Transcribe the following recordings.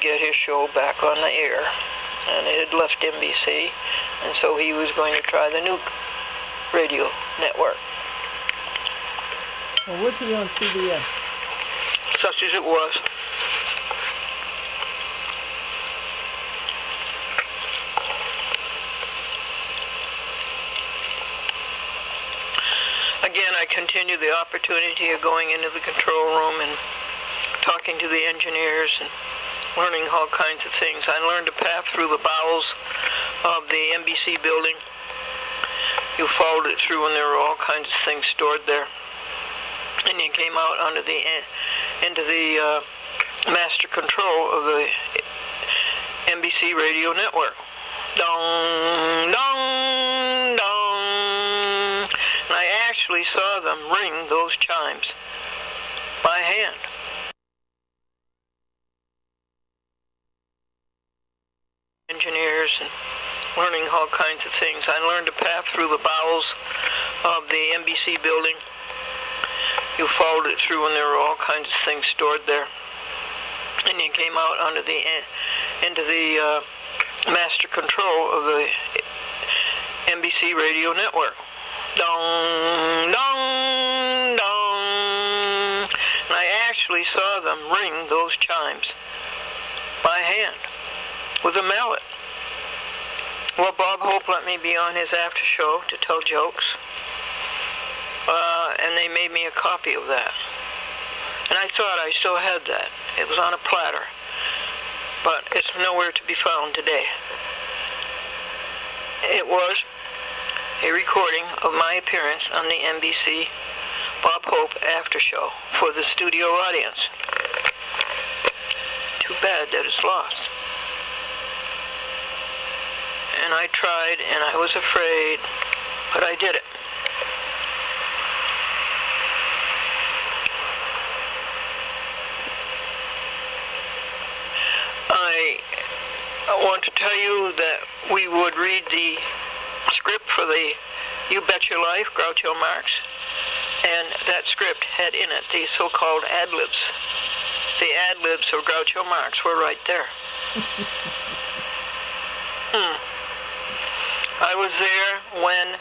Get his show back on the air, and it had left NBC, and so he was going to try the new radio network. Well, was he on CBS? Such as it was. Again, I continued the opportunity of going into the control room and talking to the engineers and learning all kinds of things. I learned a path through the bowels of the NBC building. You followed it through and there were all kinds of things stored there. And you came out into the master control of the NBC radio network. Dong, dong, dong. And I actually saw them ring those chimes by hand. Engineers and learning all kinds of things. I learned a path through the bowels of the NBC building. You followed it through and there were all kinds of things stored there. And you came out into the master control of the NBC radio network. Dong, dong, dong. And I actually saw them ring those chimes by hand with a mallet. Well, Bob Hope let me be on his after show to tell jokes, and they made me a copy of that. And I thought I still had that. It was on a platter, but it's nowhere to be found today. It was a recording of my appearance on the NBC Bob Hope after show for the studio audience. Too bad that it's lost. And I tried, and I was afraid, but I did it. I want to tell you that we would read the script for the You Bet Your Life, Groucho Marx, and that script had in it the so-called ad-libs. The ad-libs of Groucho Marx were right there. I was there when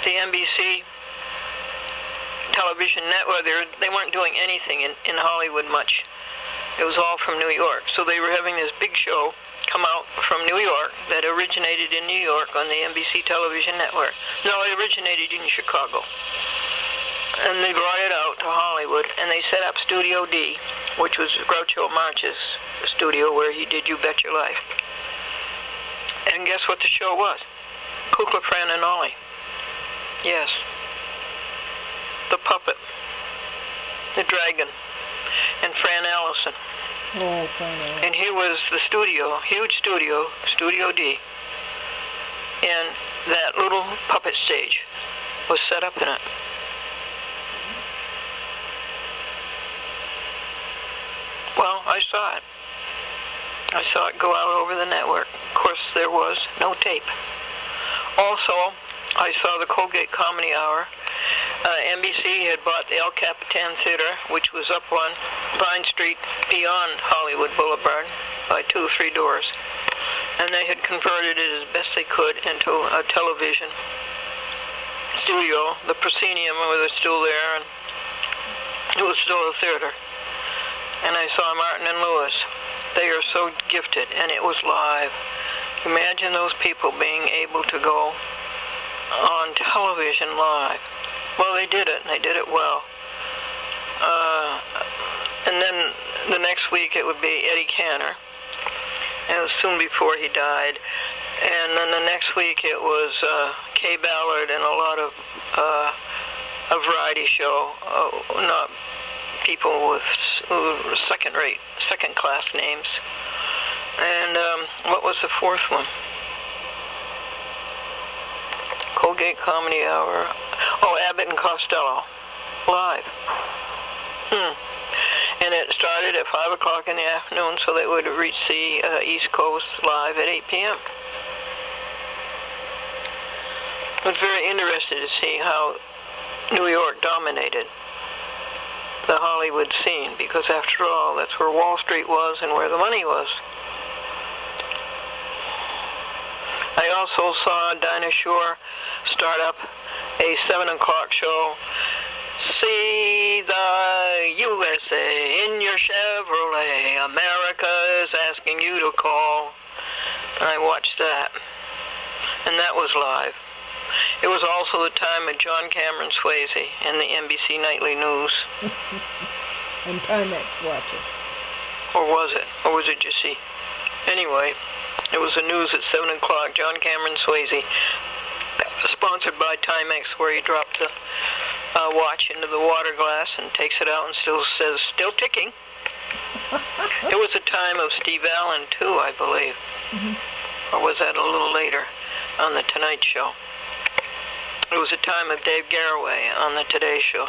the NBC television network, they weren't doing anything in Hollywood much. It was all from New York. So they were having this big show come out from New York that originated in New York on the NBC television network. No, it originated in Chicago. And they brought it out to Hollywood, and they set up Studio D, which was Groucho Marx's studio where he did You Bet Your Life. And guess what the show was? Kukla, Fran, and Ollie. Yes. The puppet. The dragon. And Fran Allison. Oh, Fran Allison. And here was the studio, huge studio, Studio D. And that little puppet stage was set up in it. Well, I saw it. I saw it go out over the network. Of course, there was no tape. Also, I saw the Colgate Comedy Hour. NBC had bought the El Capitan Theater, which was up on Vine Street beyond Hollywood Boulevard by 2 or 3 doors. And they had converted it as best they could into a television studio. The proscenium was still there, and it was still a theater. And I saw Martin and Lewis. They are so gifted, and it was live. Imagine those people being able to go on television live. Well, they did it, and they did it well. And then the next week it would be Eddie Cantor. And it was soon before he died. And then the next week it was Kay Ballard and a lot of a variety show, not people with second-rate, second-class names. And what was the fourth one? Colgate Comedy Hour. Oh, Abbott and Costello, live. And it started at 5 o'clock in the afternoon, so they would reach the East Coast live at 8 p.m. I was very interested to see how New York dominated the Hollywood scene, because after all, that's where Wall Street was and where the money was. I also saw Dinah Shore start up a 7 o'clock show, See the USA in your Chevrolet, America is asking you to call. And I watched that, and that was live. It was also the time of John Cameron Swayze and the NBC Nightly News. And Timex watches. Or was it? Or was it just see? Anyway, it was the news at 7 o'clock. John Cameron Swayze, sponsored by Timex, where he dropped the watch into the water glass and takes it out and still says, still ticking. It was the time of Steve Allen, too, I believe. Or was that a little later on the Tonight Show? It was the time of Dave Garroway on the Today Show.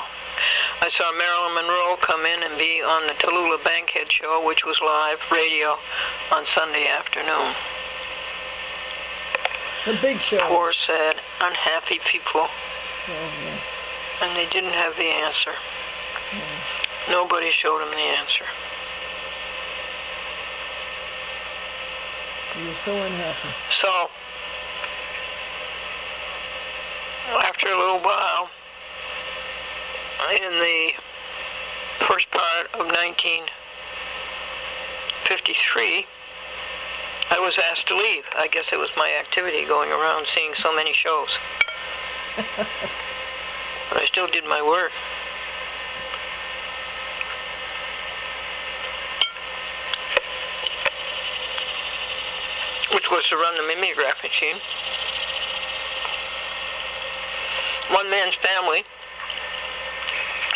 I saw Marilyn Monroe come in and be on the Tallulah Bankhead Show, which was live radio on Sunday afternoon. The big show. Poor, sad, unhappy people. Oh, yeah. And they didn't have the answer. Nobody showed them the answer. You're so unhappy. So, after a little while, in the first part of 1953, I was asked to leave. I guess it was my activity going around seeing so many shows. But I still did my work. Which was to run the mimeograph machine. One man's family,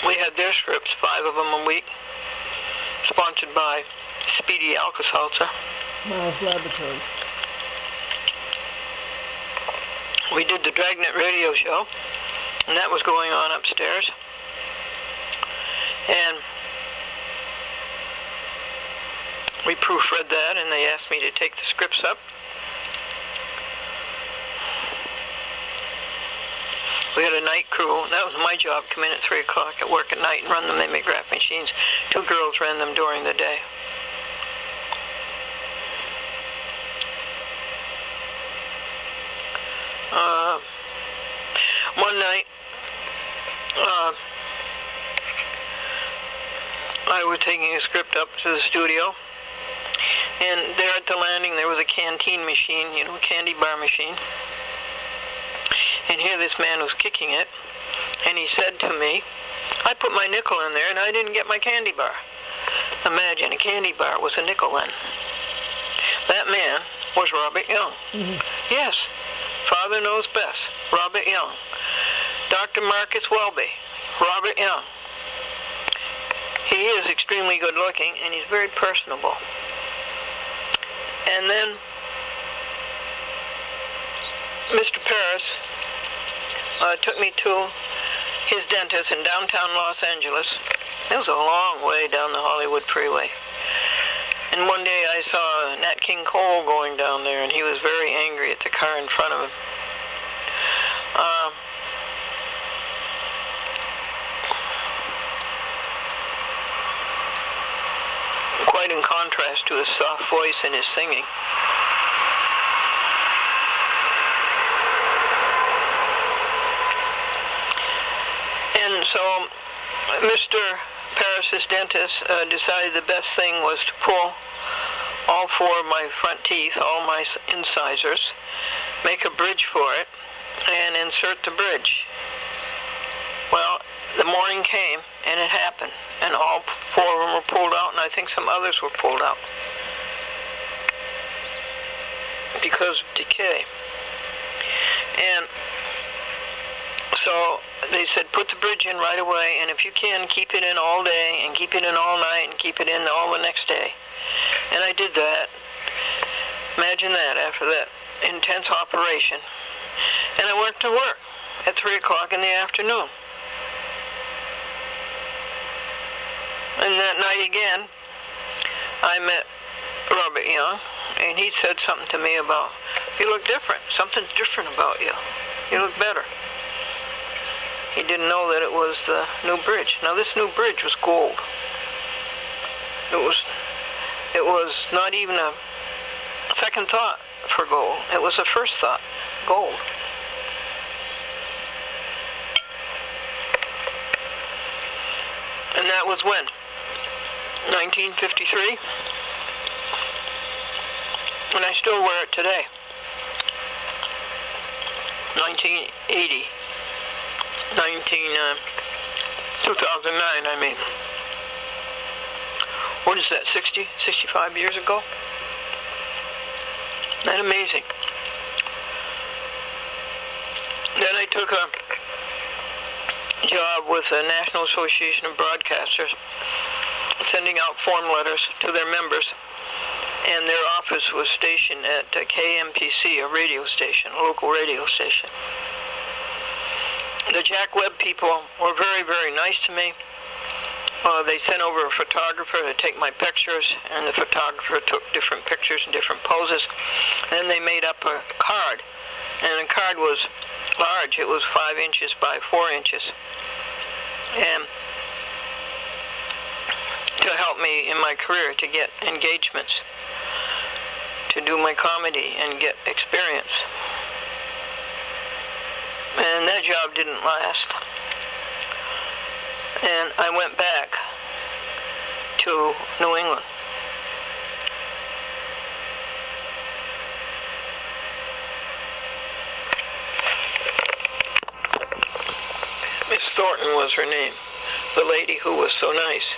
we had their scripts, 5 of them a week, sponsored by Speedy Alka-Seltzer. Miles Laboratories. We did the Dragnet radio show, and that was going on upstairs. And we proofread that, and they asked me to take the scripts up. We had a night crew, and that was my job, come in at 3 o'clock at work at night and run the mimeograph machines. 2 girls ran them during the day. One night, I was taking a script up to the studio, and there at the landing there was a canteen machine, you know, a candy bar machine. And here this man was kicking it, and he said to me, I put my nickel in there and I didn't get my candy bar. Imagine, a candy bar was a nickel then. That man was Robert Young. Yes, Father Knows Best, Robert Young. Dr. Marcus Welby, Robert Young. He is extremely good looking, and he's very personable. And then Mr. Paris took me to his dentist in downtown Los Angeles. It was a long way down the Hollywood freeway. And one day I saw Nat King Cole going down there, and he was very angry at the car in front of him. Quite in contrast to his soft voice and his singing. And so Mr. Paris's dentist decided the best thing was to pull all 4 of my front teeth, all my incisors, make a bridge for it, and insert the bridge. Well, the morning came, and it happened, and all 4 of them were pulled out, and I think some others were pulled out because of decay. And so they said, put the bridge in right away, and if you can, keep it in all day, and keep it in all night, and keep it in all the next day. And I did that. Imagine that, after that intense operation. And I went to work at 3 o'clock in the afternoon. then that night again, I met Robert Young, and he said something to me about, you look different. Something's different about you. You look better. He didn't know that it was the new bridge. Now this new bridge was gold. It was not even a second thought for gold. It was a first thought, gold. And that was when? 1953. And I still wear it today. 1980. 2009, I mean. What is that, 60, 65 years ago? Isn't that amazing? Then I took a job with the National Association of Broadcasters, sending out form letters to their members, and their office was stationed at KMPC, a radio station, a local radio station. The Jack Webb people were very, very nice to me. They sent over a photographer to take my pictures, and the photographer took different pictures and different poses. Then they made up a card, and the card was large. It was 5 inches by 4 inches. And to help me in my career, to get engagements, to do my comedy and get experience. And that job didn't last. And I went back to New England. Miss Thornton was her name, the lady who was so nice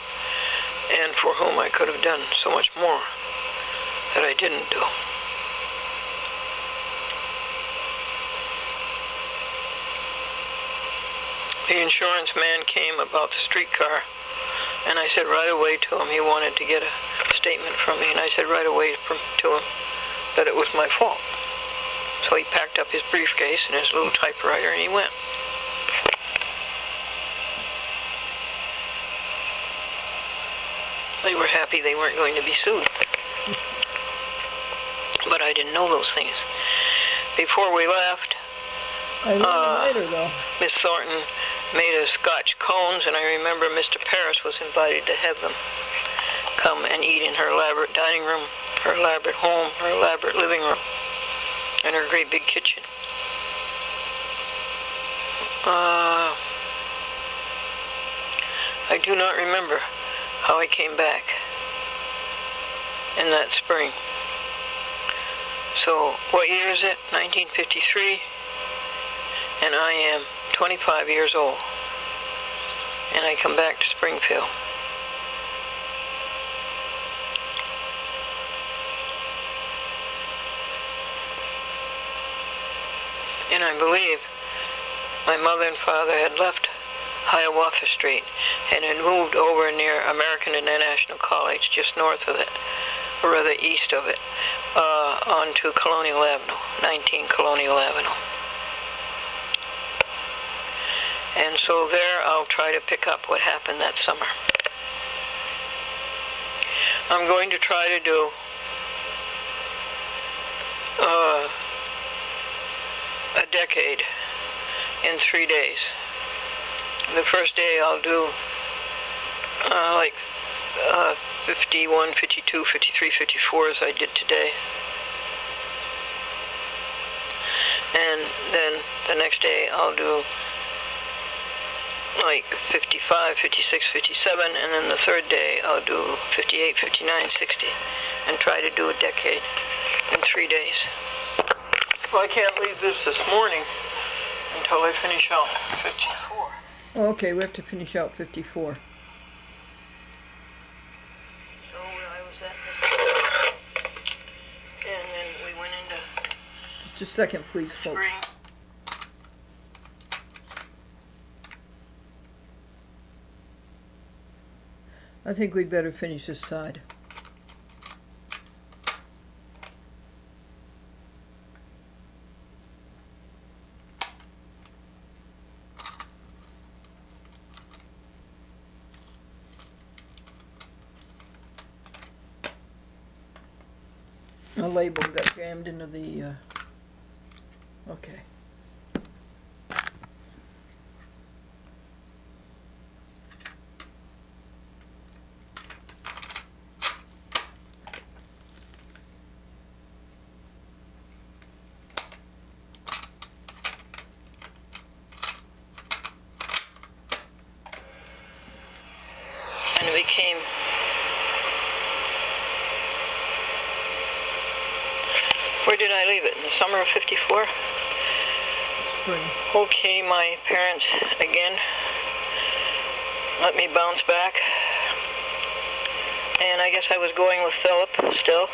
and for whom I could have done so much more that I didn't do. The insurance man came about the streetcar, and I said right away to him, he wanted to get a statement from me, and I said right away to him that it was my fault. So he packed up his briefcase and his little typewriter, and he went. They were happy they weren't going to be sued. But I didn't know those things. Before we left, I learned later, though. Miss Thornton made us Scotch cones, and I remember Mr. Paris was invited to have them come and eat in her elaborate dining room, her elaborate home, her elaborate living room, and her great big kitchen. I do not remember how I came back in that spring. So, what year is it? 1953. And I am 25 years old. And I come back to Springfield. And I believe my mother and father had left Hiawatha Street and had moved over near American International College, just north of it, or rather east of it, onto Colonial Avenue, 19 Colonial Avenue. And so there I'll try to pick up what happened that summer. I'm going to try to do a decade in 3 days. The first day I'll do like 51, 52, 53, 54 as I did today. And then the next day I'll do like 55, 56, 57, and then the third day I'll do 58, 59, 60, and try to do a decade in 3 days. Well, I can't leave this morning until I finish out 54. Okay, we have to finish out 54. So I was at this, and then we went into Just a second, please, folks. spring. I think we'd better finish this side. A label got jammed into the, okay. And it became where did I leave it? In the summer of 54? Spring. Okay, my parents again let me bounce back. And I guess I was going with Philip still.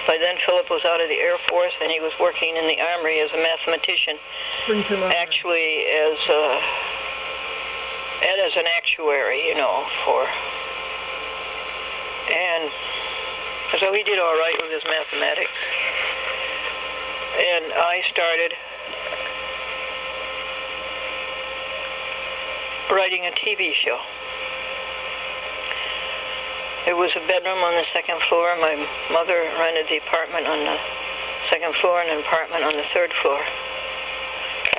By then Philip was out of the Air Force and he was working in the Armory as a mathematician. Springfield Armory. Actually as an actuary, you know, and so he did all right with his mathematics. And I started writing a TV show. There was a bedroom on the second floor. My mother rented the apartment on the second floor and an apartment on the third floor.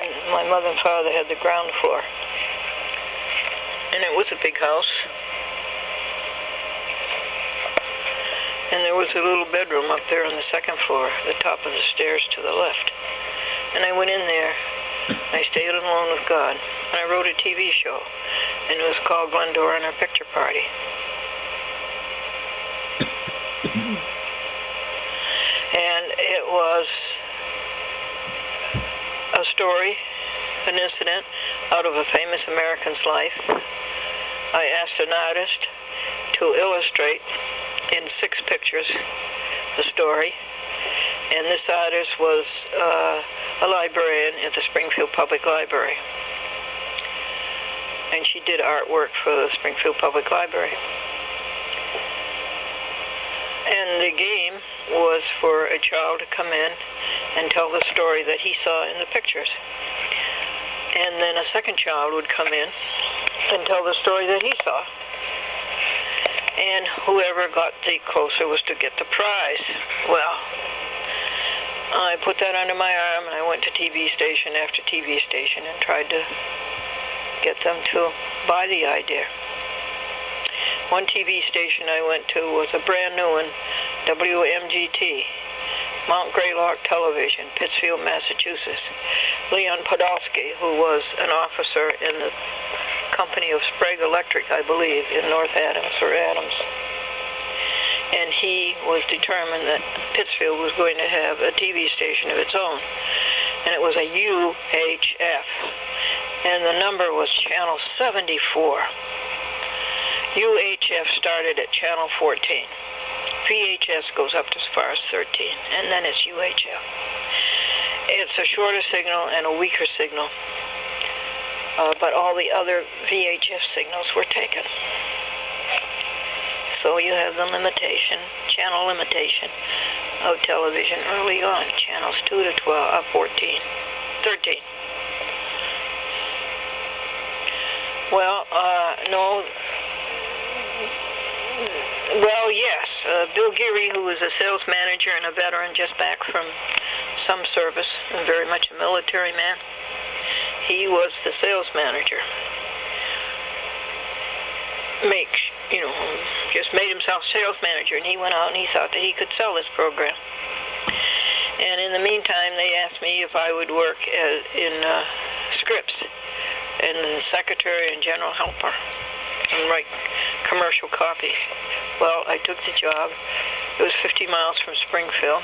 And my mother and father had the ground floor. And it was a big house. And there was a little bedroom up there on the second floor, the top of the stairs to the left. And I went in there. I stayed alone with God. And I wrote a TV show. And it was called Glendora and Her Picture Party. And it was a story, an incident out of a famous American's life. I asked an artist to illustrate in 6 pictures the story. And this artist was a librarian at the Springfield Public Library. And she did artwork for the Springfield Public Library. And the game was for a child to come in and tell the story that he saw in the pictures. And then a second child would come in and tell the story that he saw. And whoever got the closer was to get the prize. Well, I put that under my arm and I went to TV station after TV station and tried to get them to buy the idea. One TV station I went to was a brand new one, WMGT, Mount Greylock Television, Pittsfield, Massachusetts. Leon Podolsky, who was an officer in the company of Sprague Electric, I believe, in North Adams or Adams. And he was determined that Pittsfield was going to have a TV station of its own. And it was a UHF. And the number was channel 74. UHF started at channel 14. VHS goes up as far as 13, and then it's UHF. It's a shorter signal and a weaker signal, but all the other VHF signals were taken. So you have the limitation, channel limitation of television early on, channels 2 to 12, 14, 13. Well, no. Well, yes. Bill Geary, who was a sales manager and a veteran just back from some service, and very much a military man, he was the sales manager. Just made himself sales manager, and he went out and he thought that he could sell this program. And in the meantime, they asked me if I would work in scripts and the secretary and general helper and write commercial copy. Well, I took the job. It was 50 miles from Springfield.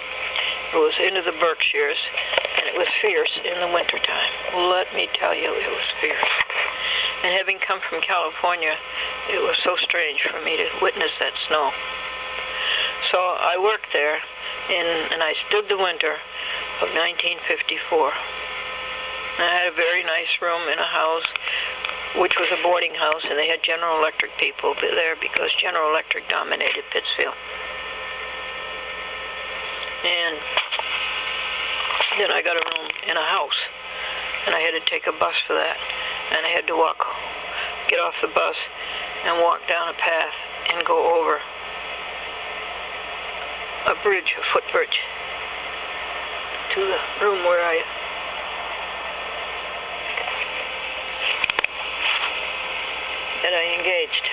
It was into the Berkshires, and it was fierce in the wintertime. Let me tell you, it was fierce. And having come from California, it was so strange for me to witness that snow. So I worked there, and I stood the winter of 1954. And I had a very nice room in a house, which was a boarding house, and they had General Electric people there because General Electric dominated Pittsfield. And then I got a room in a house, and I had to take a bus for that, and I had to get off the bus and walk down a path and go over a bridge, a footbridge, to the room where I engaged.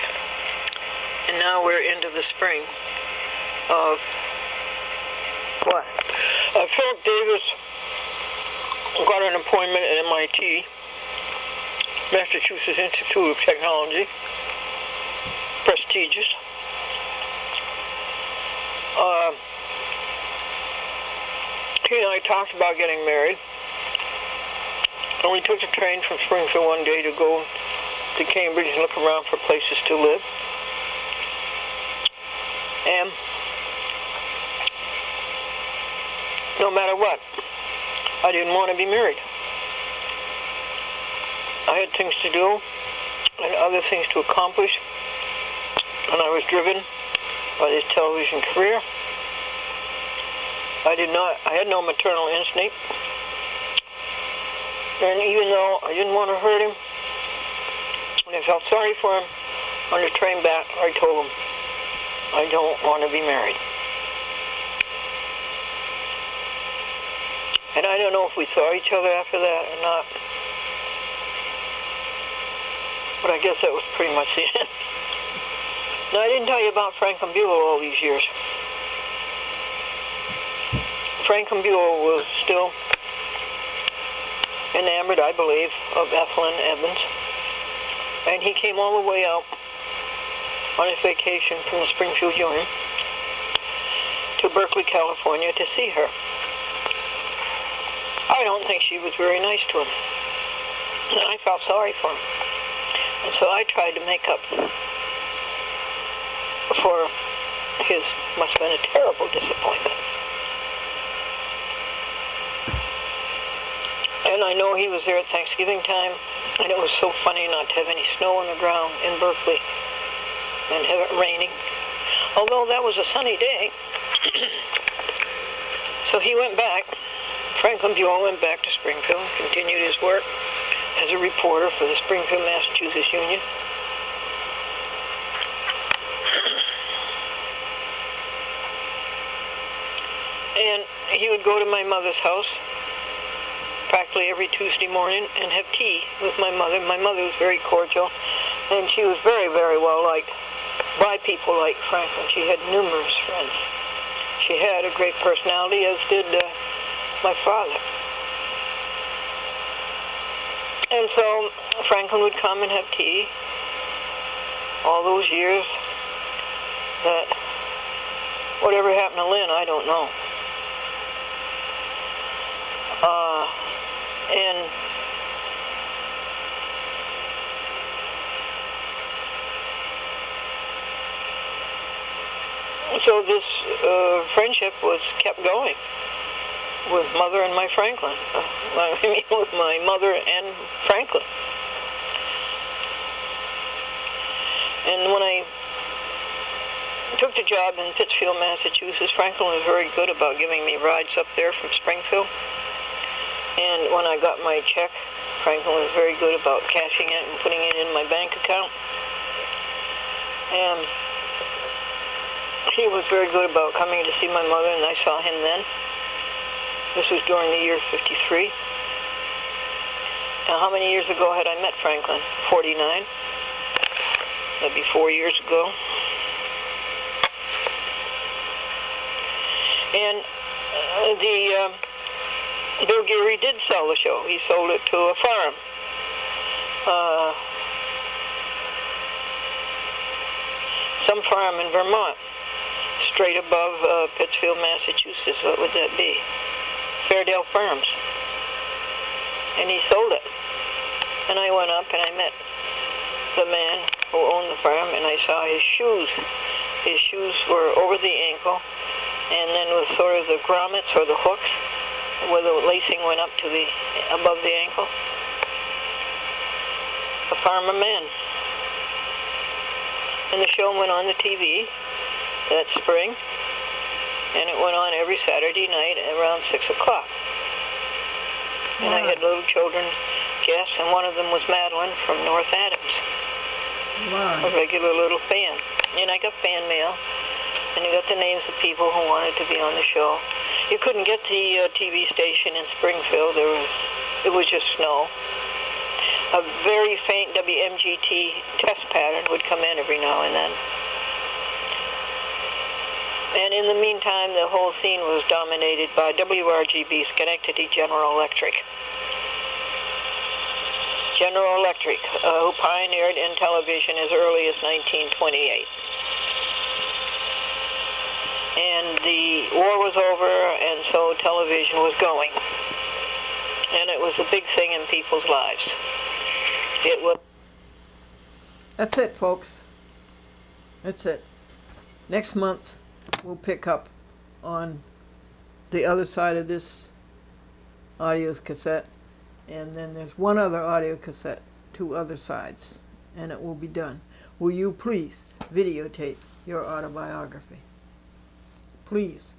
And now we're into the spring of what? Philip Davis got an appointment at MIT, Massachusetts Institute of Technology, prestigious. He and I talked about getting married, and we took the train from Springfield one day to go to Cambridge and look around for places to live. And no matter what, I didn't want to be married. I had things to do and other things to accomplish, and I was driven by this television career. I had no maternal instinct, and even though I didn't want to hurt him, and I felt sorry for him, on the train back, I told him, I don't want to be married. And I don't know if we saw each other after that or not, but I guess that was pretty much the end. Now, I didn't tell you about Franklin Buell all these years. Franklin Buell was still enamored, I believe, of Ethelyn Evans. And he came all the way out on his vacation from the Springfield Union to Berkeley, California to see her. I don't think she was very nice to him. And I felt sorry for him. And so I tried to make up for his must have been a terrible disappointment. And I know he was there at Thanksgiving time, and it was so funny not to have any snow on the ground in Berkeley and have it raining. Although that was a sunny day. So he went back. Franklin Buell went back to Springfield and continued his work as a reporter for the Springfield, Massachusetts Union. And he would go to my mother's house practically every Tuesday morning and have tea with my mother. My mother was very cordial, and she was very, very well liked by people like Franklin. She had numerous friends. She had a great personality, as did my father. And so Franklin would come and have tea all those years. That whatever happened to Lynn, I don't know. And so this friendship was kept going with Mother and my Franklin. I mean, with my mother and Franklin. And when I took the job in Pittsfield, Massachusetts, Franklin was very good about giving me rides up there from Springfield. And when I got my check, Franklin was very good about cashing it and putting it in my bank account. And he was very good about coming to see my mother, and I saw him then. This was during the year 53. Now, how many years ago had I met Franklin? 49. That'd be 4 years ago. And Bill Geary did sell the show. He sold it to a farm. Some farm in Vermont, straight above Pittsfield, Massachusetts. What would that be? Fairdale Farms. And he sold it. And I went up and I met the man who owned the farm, and I saw his shoes. His shoes were over the ankle, and then with sort of the grommets or the hooks, where the lacing went up to the above the ankle. A farmer man. And the show went on the TV that spring, and it went on every Saturday night around 6 o'clock. And I had little children guests, and one of them was Madeline from North Adams. Wow. A regular little fan. And I got fan mail, and I got the names of people who wanted to be on the show. You couldn't get the TV station in Springfield. It was just snow. A very faint WMGT test pattern would come in every now and then. And in the meantime, the whole scene was dominated by WRGB, Schenectady General Electric. General Electric, who pioneered in television as early as 1928. And the war was over, and so television was going. And it was a big thing in people's lives. It was. That's it, folks. That's it. Next month, we'll pick up on the other side of this audio cassette. And then there's one other audio cassette, 2 other sides, and it will be done. Will you please videotape your autobiography? Please.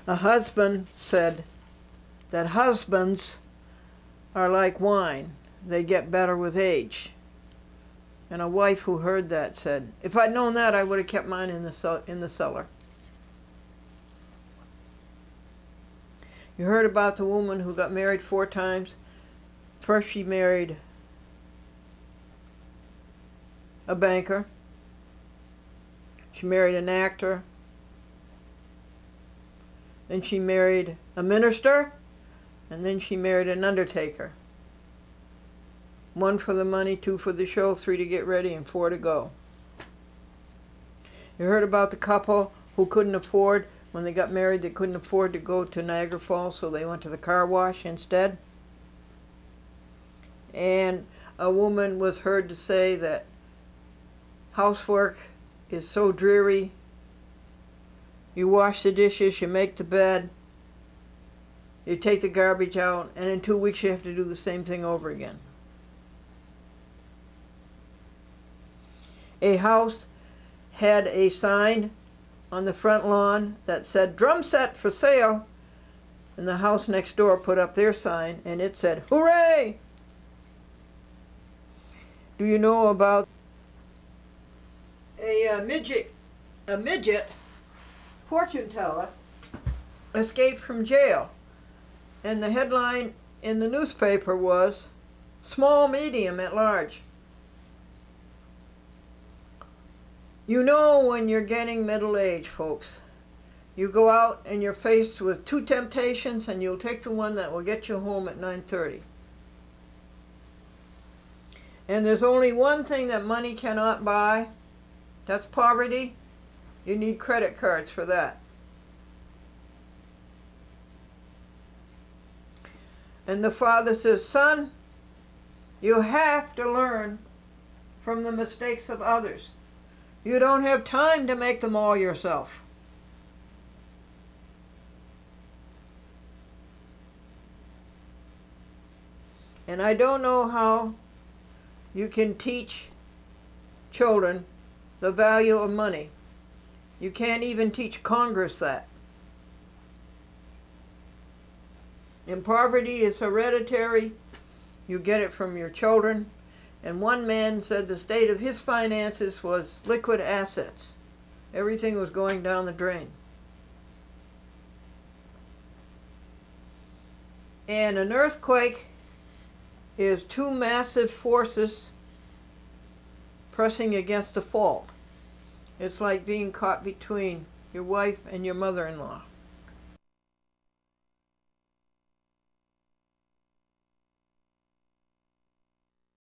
A husband said that husbands are like wine. They get better with age. And a wife who heard that said, if I'd known that, I would have kept mine in the cellar. You heard about the woman who got married 4 times. First she married a banker. She married an actor. Then she married a minister. And then she married an undertaker. 1 for the money, 2 for the show, 3 to get ready, and 4 to go. You heard about the couple who couldn't afford, when they got married, they couldn't afford to go to Niagara Falls, so they went to the car wash instead. And a woman was heard to say that housework is so dreary. You wash the dishes, you make the bed, you take the garbage out, and in 2 weeks you have to do the same thing over again. A house had a sign on the front lawn that said, drum set for sale. And the house next door put up their sign, and it said, hooray! Do you know about a midget fortune teller escaped from jail? And the headline in the newspaper was, small, medium, at large. You know when you're getting middle age, folks. You go out and you're faced with 2 temptations, and you'll take the one that will get you home at 9:30. And there's only one thing that money cannot buy. That's poverty. You need credit cards for that. And the father says, son, you have to learn from the mistakes of others. You don't have time to make them all yourself. And I don't know how you can teach children the value of money. You can't even teach Congress that. And poverty is hereditary. You get it from your children. And one man said the state of his finances was liquid assets. Everything was going down the drain. And an earthquake is 2 massive forces pressing against a fault. It's like being caught between your wife and your mother-in-law.